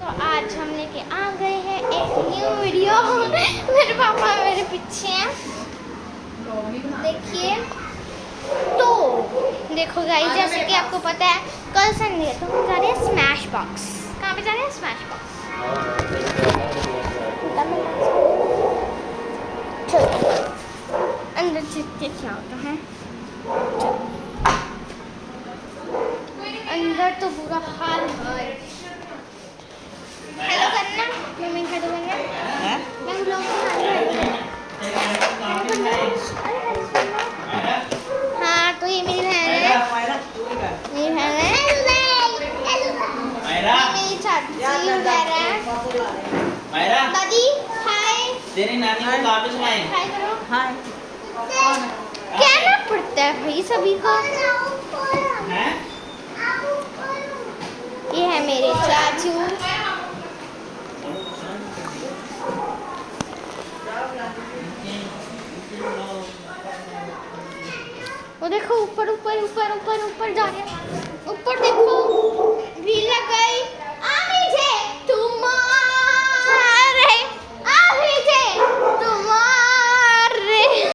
तो आज हम लेके आ गए हैं एक न्यू वीडियो। मेरे पापा मेरे पीछे हैं, देखिए। तो देखो गाइस, जैसे कि आपको पता है कल संडे है, तो हम जा रहे हैं स्मैश बॉक्स। कहाँ पे जा रहे हैं? Smash box. चलो अंदर चलते क्या होता है। अंदर तो बुरा हाल है। हेलो करना, मम्मी हेलो करना। मैं ब्लॉग बना रही हूँ। हाँ, तो ये मेरी बहन है। मेरी बहन है। मेरी चाची वगैरह है। दादी हाय। तेरी नानी को काफी सुनाई। हाय करो। हाय। कहना पड़ता है भाई सभी को। हैं? ये है मेरे चाचू। वो देखो ऊपर ऊपर ऊपर ऊपर ऊपर जा रहे हैं।